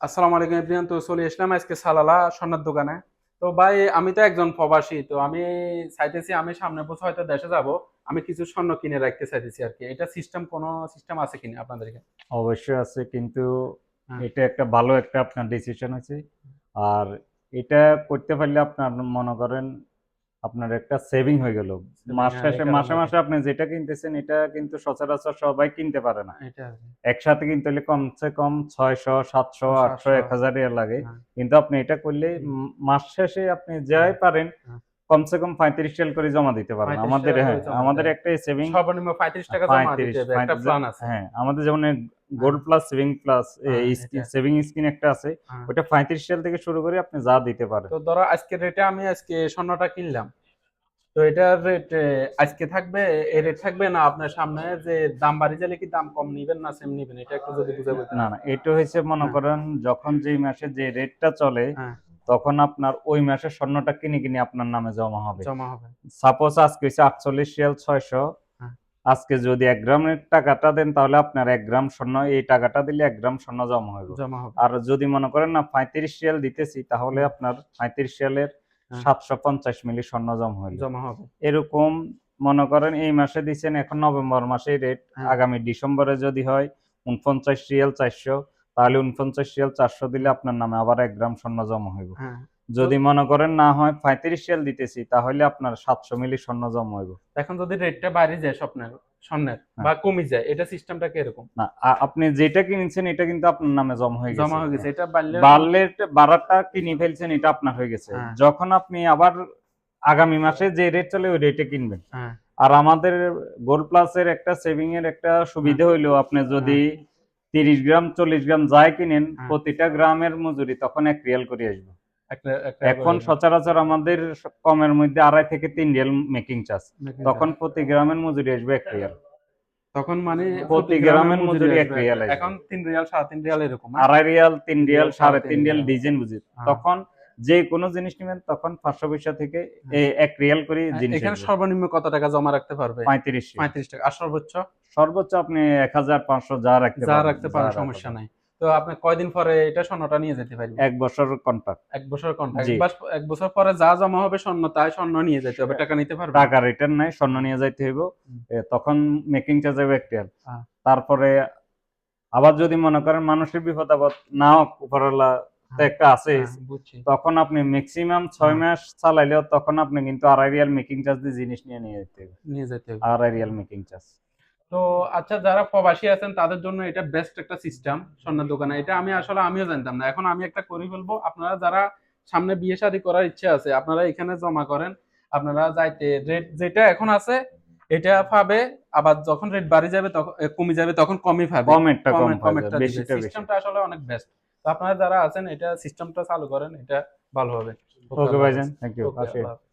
আসসালামু আলাইকুম এভরিওয়ান। তো চলে আসলাম আজকে সালালা স্বর্ণের দোকানে। তো ভাই আমি তো একজন প্রবাসী, তো আমি চাইতেছি আমি সামনের বছর হয়তো দেশে যাব। আমি কিছু স্বর্ণ কিনে রাখতে চাইতেছি আর কি। এটা কোনো সিস্টেম আছে কিনা আপনাদের এখানে? অবশ্যই আছে, কিন্তু হ্যাঁ। এটা একটা ভালো একটা আপনার ডিসিশন হয়েছে। আর এটা করতে পারলে আপনার মনে করেন আপনার একটা সেভিং হয়ে গেল। সেভিং, মাস হ্যাঁ, এই শেষে মাসে কারণে মাসে আপনি যেটা কিনতেছেন এটা কিন্তু সচরাচর সবাই কিনতে পারে না। এটা আছে। একসাথে কিনতে হলে কমসে কম 600, 700, 800, 700। 1000 টাকা লাগে। হ্যাঁ। কিন্তু আপনি এটা করলে হুম। মাস শেষে আপনি হ্যাঁ। যাই পারেন হ্যাঁ। কমসে কম 35 রিয়াল করে জমা দিতে পারেন। 35 আমাদের, টাকা করে হ্যাঁ, জমা দিতে আমাদের হবে। একটা সেভিং সর্বনিম্ন 35 টাকা জমা দিতে 35 হবে, একটা 35, প্ল্যান আছে। হ্যাঁ, আমাদের যেমন হ্যাঁ। গোল্ড প্লাস সেভিং প্লাস হ্যাঁ, এটা। সেভিং স্কিন একটা আছে। হ্যাঁ। ওটা 35 সাল থেকে শুরু করে আপনি যা দিতে পারেন। তো ধরো আজকের রেটে আমি আজকে স্বর্ণটা কিনলাম। তো এটার রেট আজকে থাকবে, এই রেট থাকবে না আপনার সামনে যে দাম বাড়ি গেলে কি দাম কম নিবেন না সেম নিবেন, এটা একটু যদি বুঝে বলতেন। না না, এটা হয়েছে মনে হ্যাঁ। করেন যখন যেই মাসে যে রেটটা চলে হ্যাঁ। তখন আপনার ওই মাসে স্বর্ণটা কিনে কিনে আপনার নামে জমা হবে। জমা হবে। সাপোজ আজকে হচ্ছে 48 রিয়াল 600। হ্যাঁ। আজকে যদি 1 গ্রামের টাকাটা দেন তাহলে আপনার 1 গ্রাম স্বর্ণ, এই টাকাটা দিলে 1 গ্রাম স্বর্ণ জমা হবে। জমা হবে। আর যদি মনে করেন না 35 রিয়াল দিতেছি তাহলে হুম। আপনার 35 রিয়ালের হ্যাঁ। 750 মিলি স্বর্ণ জমা হলো। জমা হবে। এরকম মনে করেন এই মাসে দিচ্ছেন, এখন নভেম্বর মাসে রেট, হ্যাঁ। আগামী ডিসেম্বরে যদি হয় 49 রিয়াল 400, তাহলে 49 রিয়াল 400 দিলে হুম। আপনার নামে আবার 1 গ্রাম স্বর্ণ জমা হইব। হ্যাঁ। তো যদি মনে করেন না হয় 35 রিয়াল দিতেছি তাহলে আপনার 700 মিলি স্বর্ণ জমা হইব। এখন যদি রেটটা বাড়ি যায় স্বর্ণের হ্যাঁ। বা কমে যায়, এটা সিস্টেমটা কি এরকম? না, আপনি যেটা কিনেছেন এটা কিন্তু আপনার নামে জমা হয়ে জমা গেছে। হয়ে গেছে, হ্যাঁ। এটা বাড়লে বাড়লে বাড়াটা কিনে ফেলছেন, এটা আপনার হয়ে গেছে। হ্যাঁ। যখন আপনি আবার আগামী মাসে যে রেট চলে ওই রেটে কিনবেন। হ্যাঁ। আর আমাদের গোল্ড প্লাসের একটা সেভিং এর একটা হ্যাঁ। সুবিধা হইলো, আপনি হ্যাঁ। যদি 30 গ্রাম 40 গ্রাম যাই কিনেন হ্যাঁ। প্রতিটা গ্রামের মজুরি তখন 1 রিয়াল করে আসবে। একটা একটা এখন সচরাচর আমাদের কমের মধ্যে 2.5 থেকে 3 রিয়াল মেকিং চার্জ। করে তখন প্রতি গ্রামের মজুরি আসবে 1 রিয়াল। তখন মানে প্রতি প্রতি গ্রামের গ্রামের মজুরি মজুরি এক আসবে রিয়াল আসবে। এখন 3 রিয়াল 3.5 রিয়াল এরকম, হ্যাঁ? 2.5 Real, 3 Real, 3.5 Real Real. Design বুঝি। হ্যাঁ। তখন যে কোনো জিনিস নেবেন তখন 500 পয়সা থেকে হ্যাঁ। 1 রিয়াল করে জিনিস এখানে আসবে। সর্বনিম্ন কত টাকা জমা রাখতে পারবে? 35 রিয়াল। 35 টাকা। আর সর্বোচ্চ সর্বোচ্চ আপনি 1500 যা রাখতে যা পারেন, রাখতে যা পারেন, রাখা সমস্যা যায়। নাই। তো আপনি কয়দিন পরে এটা স্বর্ণটা নিয়ে যেতে পারবেন? 1 বছর কন্ট্রাক্ট। 1 বছর কন্ট্রাক্ট। জি। 1 বছর পরে যা জমা হবে স্বর্ণ, তাই স্বর্ণ নিয়ে যেতে হবে, টাকা নিতে পারবে না? টাকা রিটার্ন নাই, স্বর্ণ হুম। নিয়ে যাইতে হইব। হুম। তখন মেকিং চার্জ হবে 1 রিয়াল। হ্যাঁ। তারপরে আবার যদি মনে করেন মানুষের বিপদ আপদ না হোক, উপরওয়ালা তো হ্যাঁ। একটা আছে, হ্যাঁ, বুঝছি। তখন আপনি ম্যাক্সিমাম 6 হ্যাঁ, মাস চালাইলেও তখন আপনি কিন্তু 2.5 রিয়াল মেকিং চার্জ দিয়ে জিনিস নিয়ে নিয়ে যেতে হবে। নিয়ে যেতে হবে। 2.5 রিয়াল মেকিং চার্জ। তো আচ্ছা, যারা প্রবাসী আছেন তাদের জন্য এটা বেস্ট একটা সিস্টেম স্বর্ণের দোকানে। এটা আমিও জানতাম না, এখন আমি একটা করে ফেলবো। আপনারা যারা সামনে বিয়ে শাদী করার ইচ্ছে আছে, আপনারা এখানে জমা করেন। আপনারা যাইতে রেট যেটা এখন আছে এটা পাবে, আবার যখন রেট বাড়ি যাবে তখন কমে যাবে, তখন কমই পাবে। কমেরটা কম পাওয়া যায়, কমেরটা দিবে। বেশিটা বেশি। সিস্টেমটা আসলে অনেক বেস্ট। তো আপনারা যারা আছেন এটা সিস্টেমটা চালু করেন, এটা ভালো হবে। ওকে, ওকে আল্লাহ হাফেজ। ভাইজান, থ্যাংক ইউ, ওকে, আসি। আল্লাহ হাফেজ।